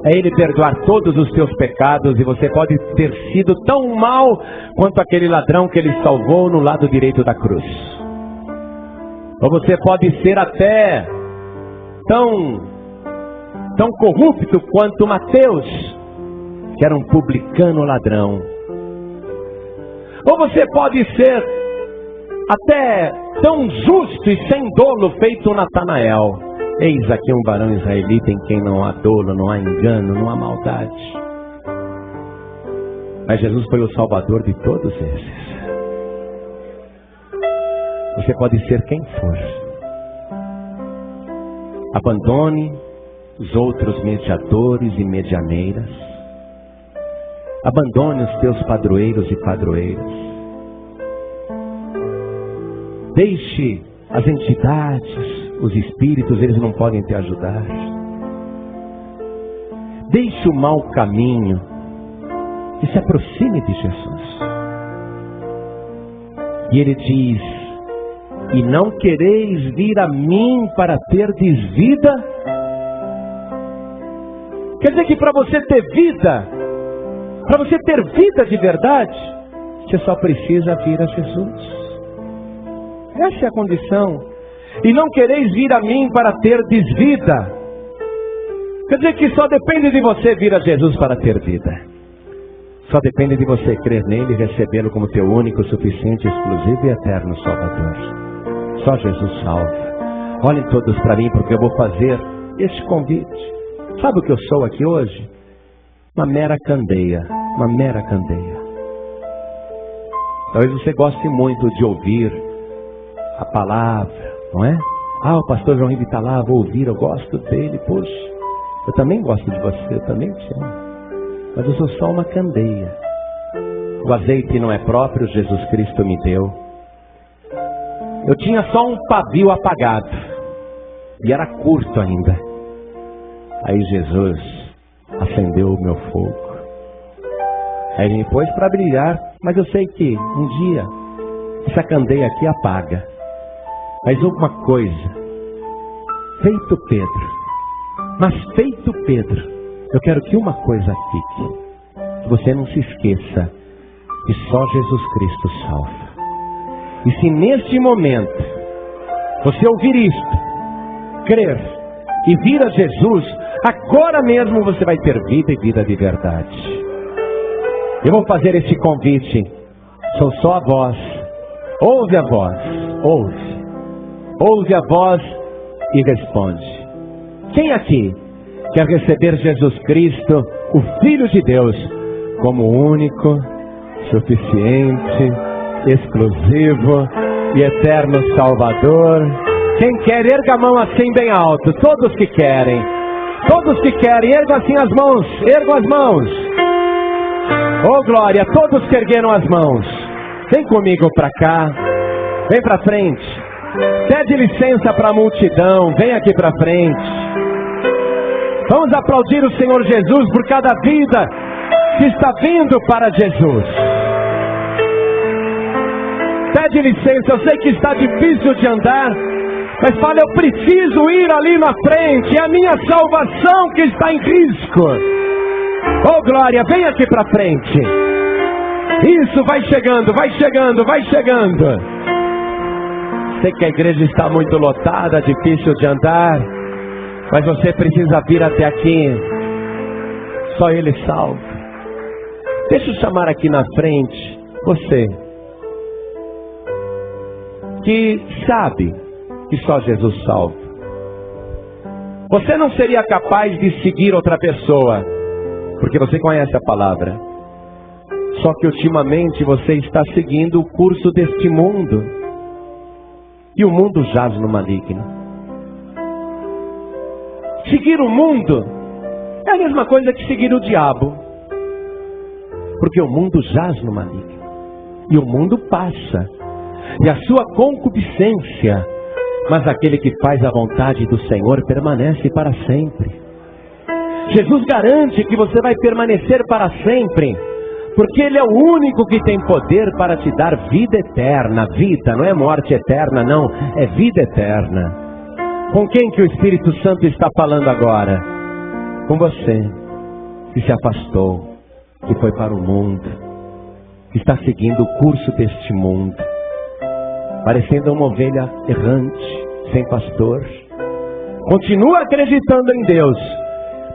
Speaker 2: é Ele perdoar todos os seus pecados, e você pode ter sido tão mau quanto aquele ladrão que Ele salvou no lado direito da cruz. Ou você pode ser até tão corrupto quanto Mateus, que era um publicano ladrão. Ou você pode ser até tão justo e sem dolo feito Natanael. Eis aqui um varão israelita em quem não há dolo, não há engano, não há maldade. Mas Jesus foi o Salvador de todos esses. Você pode ser quem for. Abandone os outros mediadores e medianeiras. Abandone os teus padroeiros e padroeiras. Deixe as entidades, os espíritos, eles não podem te ajudar. Deixe o mau caminho e se aproxime de Jesus. E Ele diz: e não quereis vir a mim para terdes vida? Quer dizer que para você ter vida, para você ter vida de verdade, você só precisa vir a Jesus. Essa é a condição. E não quereis vir a mim para terdes vida. Quer dizer que só depende de você vir a Jesus para ter vida. Só depende de você crer nele e recebê-lo como teu único, suficiente, exclusivo e eterno Salvador. Só Jesus salva. Olhem todos para mim, porque eu vou fazer este convite. Sabe o que eu sou aqui hoje? Uma mera candeia. Uma mera candeia. Talvez você goste muito de ouvir a palavra, não é? Ah, o pastor João Ribe está lá, vou ouvir, eu gosto dele. Poxa, eu também gosto de você, eu também te amo. Mas eu sou só uma candeia. O azeite não é próprio, Jesus Cristo me deu. Eu tinha só um pavio apagado. E era curto ainda. Aí Jesus acendeu o meu fogo. Aí ele me pôs para brilhar. Mas eu sei que um dia essa candeia aqui apaga. Mas uma coisa, feito Pedro, mas feito Pedro, eu quero que uma coisa fique, que você não se esqueça que só Jesus Cristo salva. E se neste momento você ouvir isto, crer e vir a Jesus, agora mesmo você vai ter vida e vida de verdade. Eu vou fazer esse convite. Sou só a voz. Ouve a voz. Ouve. Ouve a voz e responde. Quem aqui quer receber Jesus Cristo, o Filho de Deus, como único, suficiente, exclusivo e eterno Salvador? Quem quer, erga a mão assim bem alto. Todos que querem. Todos que querem, ergam assim as mãos. Ergam as mãos. Oh glória, todos que ergueram as mãos. Vem comigo para cá. Vem para frente. Pede licença para a multidão. Vem aqui para frente. Vamos aplaudir o Senhor Jesus por cada vida que está vindo para Jesus. Pede licença, eu sei que está difícil de andar, mas fala, eu preciso ir ali na frente, é a minha salvação que está em risco. Oh glória, vem aqui para frente. Isso, vai chegando, vai chegando, vai chegando. Sei que a igreja está muito lotada, difícil de andar, mas você precisa vir até aqui. Só Ele salva. Deixa eu chamar aqui na frente você que sabe que só Jesus salva. Você não seria capaz de seguir outra pessoa, porque você conhece a palavra. Só que ultimamente você está seguindo o curso deste mundo. E o mundo jaz no maligno. Seguir o mundo é a mesma coisa que seguir o diabo. Porque o mundo jaz no maligno. E o mundo passa. E a sua concupiscência. Mas aquele que faz a vontade do Senhor permanece para sempre. Jesus garante que você vai permanecer para sempre. Porque Ele é o único que tem poder para te dar vida eterna. Vida, não é morte eterna, não. É vida eterna. Com quem que o Espírito Santo está falando agora? Com você, que se afastou, que foi para o mundo, que está seguindo o curso deste mundo, parecendo uma ovelha errante, sem pastor. Continua acreditando em Deus,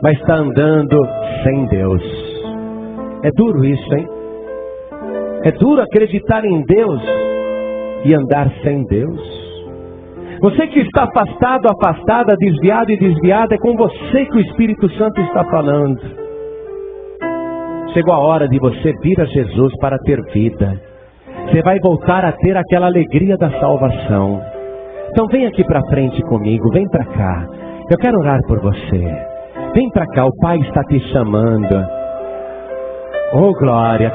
Speaker 2: mas está andando sem Deus. É duro isso, hein? É duro acreditar em Deus e andar sem Deus. Você que está afastado, afastada, desviado e desviada, é com você que o Espírito Santo está falando. Chegou a hora de você vir a Jesus para ter vida. Você vai voltar a ter aquela alegria da salvação. Então vem aqui para frente comigo, vem para cá. Eu quero orar por você. Vem para cá, o Pai está te chamando. Oh glória,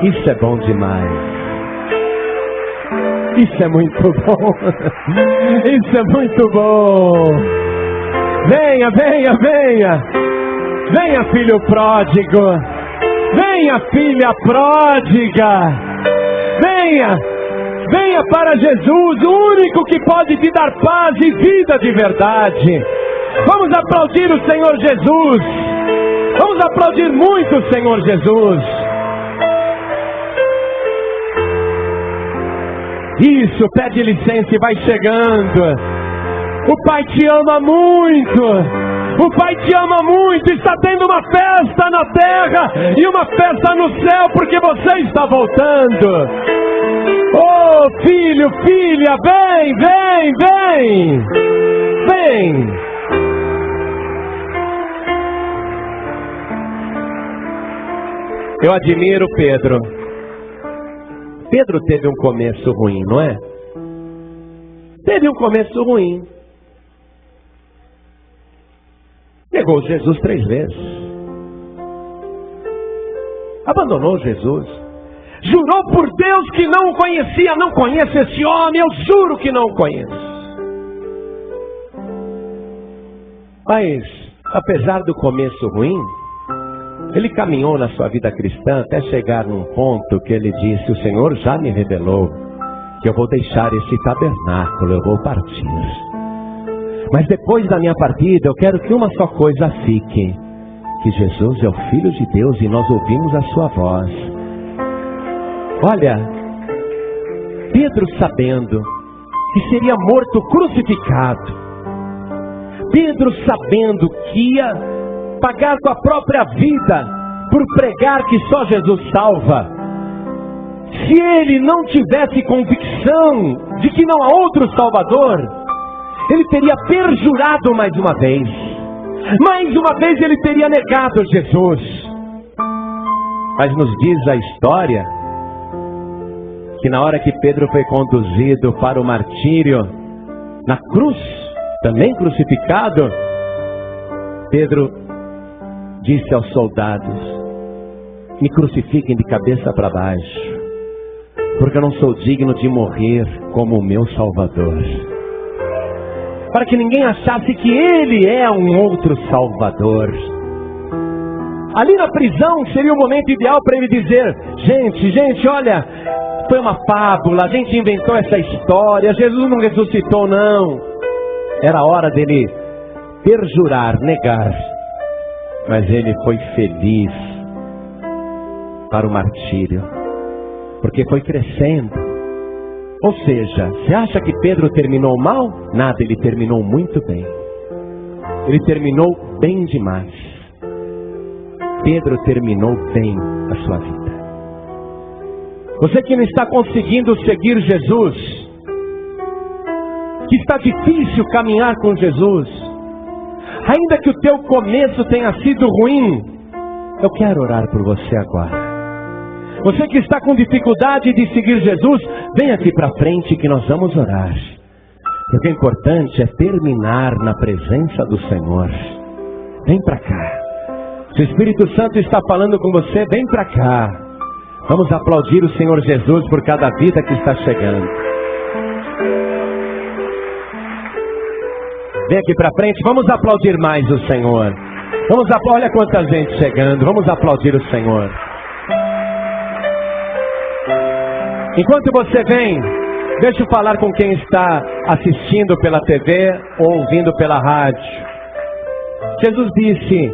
Speaker 2: isso é bom demais. Isso é muito bom. Isso é muito bom. Venha, venha, venha. Venha, filho pródigo. Venha, filha pródiga. Venha. Venha para Jesus, o único que pode te dar paz e vida de verdade. Vamos aplaudir o Senhor Jesus. Vamos aplaudir muito o Senhor Jesus. Isso, pede licença e vai chegando. O Pai te ama muito. O Pai te ama muito. Está tendo uma festa na terra e uma festa no céu porque você está voltando. Oh filho, filha, vem, vem, vem. Vem. Eu admiro Pedro. Pedro teve um começo ruim, não é? Teve um começo ruim. Negou Jesus 3 vezes. Abandonou Jesus. Jurou por Deus que não o conhecia. Não conheço esse homem, eu juro que não o conheço. Mas, apesar do começo ruim, ele caminhou na sua vida cristã até chegar num ponto que ele disse: o Senhor já me revelou que eu vou deixar esse tabernáculo, eu vou partir. Mas depois da minha partida, eu quero que uma só coisa fique: que Jesus é o Filho de Deus e nós ouvimos a sua voz. Olha, Pedro sabendo que seria morto crucificado, Pedro sabendo que ia pagar com a própria vida por pregar que só Jesus salva, se ele não tivesse convicção de que não há outro Salvador, ele teria perjurado mais uma vez. Mais uma vez ele teria negado Jesus. Mas nos diz a história que na hora que Pedro foi conduzido para o martírio, na cruz, também crucificado, Pedro disse aos soldados: me crucifiquem de cabeça para baixo, porque eu não sou digno de morrer como o meu Salvador. Para que ninguém achasse que ele é um outro Salvador. Ali na prisão seria o momento ideal para ele dizer: gente, olha, foi uma fábula, a gente inventou essa história, Jesus não ressuscitou não. Era a hora dele perjurar, negar. Mas ele foi feliz para o martírio, porque foi crescendo. Ou seja, você acha que Pedro terminou mal? Nada, ele terminou muito bem. Ele terminou bem demais. Pedro terminou bem a sua vida. Você que não está conseguindo seguir Jesus, que está difícil caminhar com Jesus, ainda que o teu começo tenha sido ruim, eu quero orar por você agora. Você que está com dificuldade de seguir Jesus, vem aqui para frente que nós vamos orar. Porque o importante é terminar na presença do Senhor. Vem para cá. Se o Espírito Santo está falando com você, vem para cá. Vamos aplaudir o Senhor Jesus por cada vida que está chegando. Vem aqui para frente, vamos aplaudir mais o Senhor. Olha quanta gente chegando, vamos aplaudir o Senhor. Enquanto você vem, deixa eu falar com quem está assistindo pela TV ou ouvindo pela rádio. Jesus disse: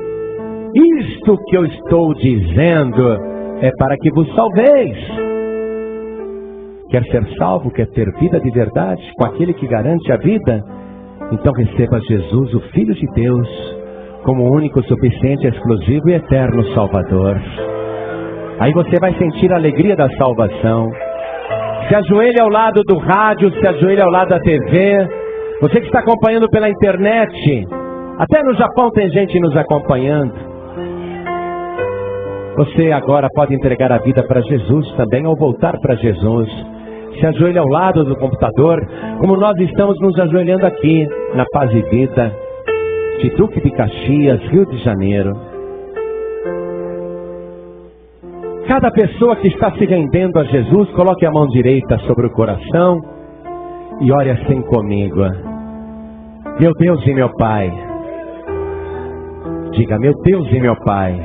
Speaker 2: isto que eu estou dizendo é para que vos salveis. Quer ser salvo, quer ter vida de verdade com aquele que garante a vida? Então receba Jesus, o Filho de Deus, como o único, suficiente, exclusivo e eterno Salvador. Aí você vai sentir a alegria da salvação. Se ajoelhe ao lado do rádio, se ajoelhe ao lado da TV. Você que está acompanhando pela internet, até no Japão tem gente nos acompanhando. Você agora pode entregar a vida para Jesus também, ou voltar para Jesus. Se ajoelhe ao lado do computador, como nós estamos nos ajoelhando aqui, na Paz e Vida, de Duque de Caxias, Rio de Janeiro. Cada pessoa que está se rendendo a Jesus, coloque a mão direita sobre o coração e ore assim comigo. Meu Deus e meu Pai. Diga: meu Deus e meu Pai,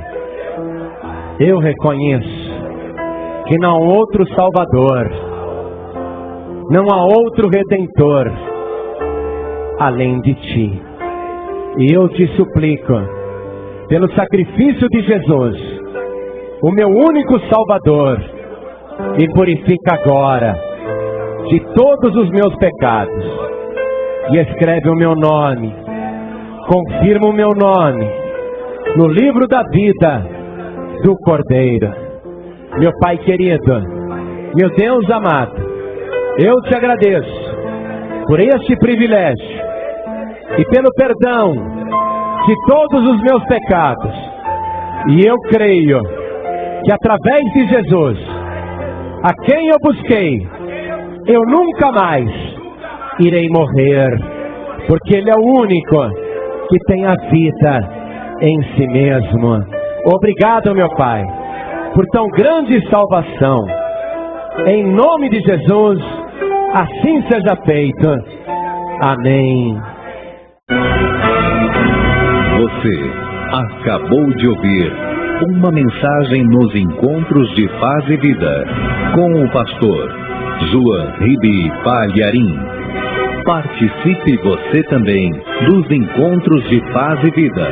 Speaker 2: eu reconheço que não há outro Salvador, não há outro Redentor além de Ti. E eu te suplico, pelo sacrifício de Jesus, o meu único Salvador, me purifica agora de todos os meus pecados e escreve o meu nome, confirma o meu nome no livro da vida do Cordeiro. Meu Pai querido, meu Deus amado, eu te agradeço por este privilégio e pelo perdão de todos os meus pecados. E eu creio que através de Jesus, a quem eu busquei, eu nunca mais irei morrer, porque Ele é o único que tem a vida em si mesmo. Obrigado, meu Pai, por tão grande salvação. Em nome de Jesus, assim seja feito. Amém.
Speaker 1: Você acabou de ouvir uma mensagem nos Encontros de Paz e Vida, com o pastor João Ribe Palharim. Participe você também dos Encontros de Paz e Vida,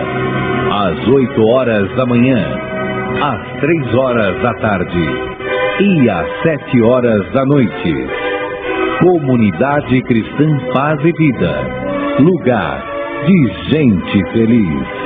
Speaker 1: às 8 horas da manhã, às 3 horas da tarde e às 7 horas da noite. Comunidade Cristã Paz e Vida. Lugar de gente feliz.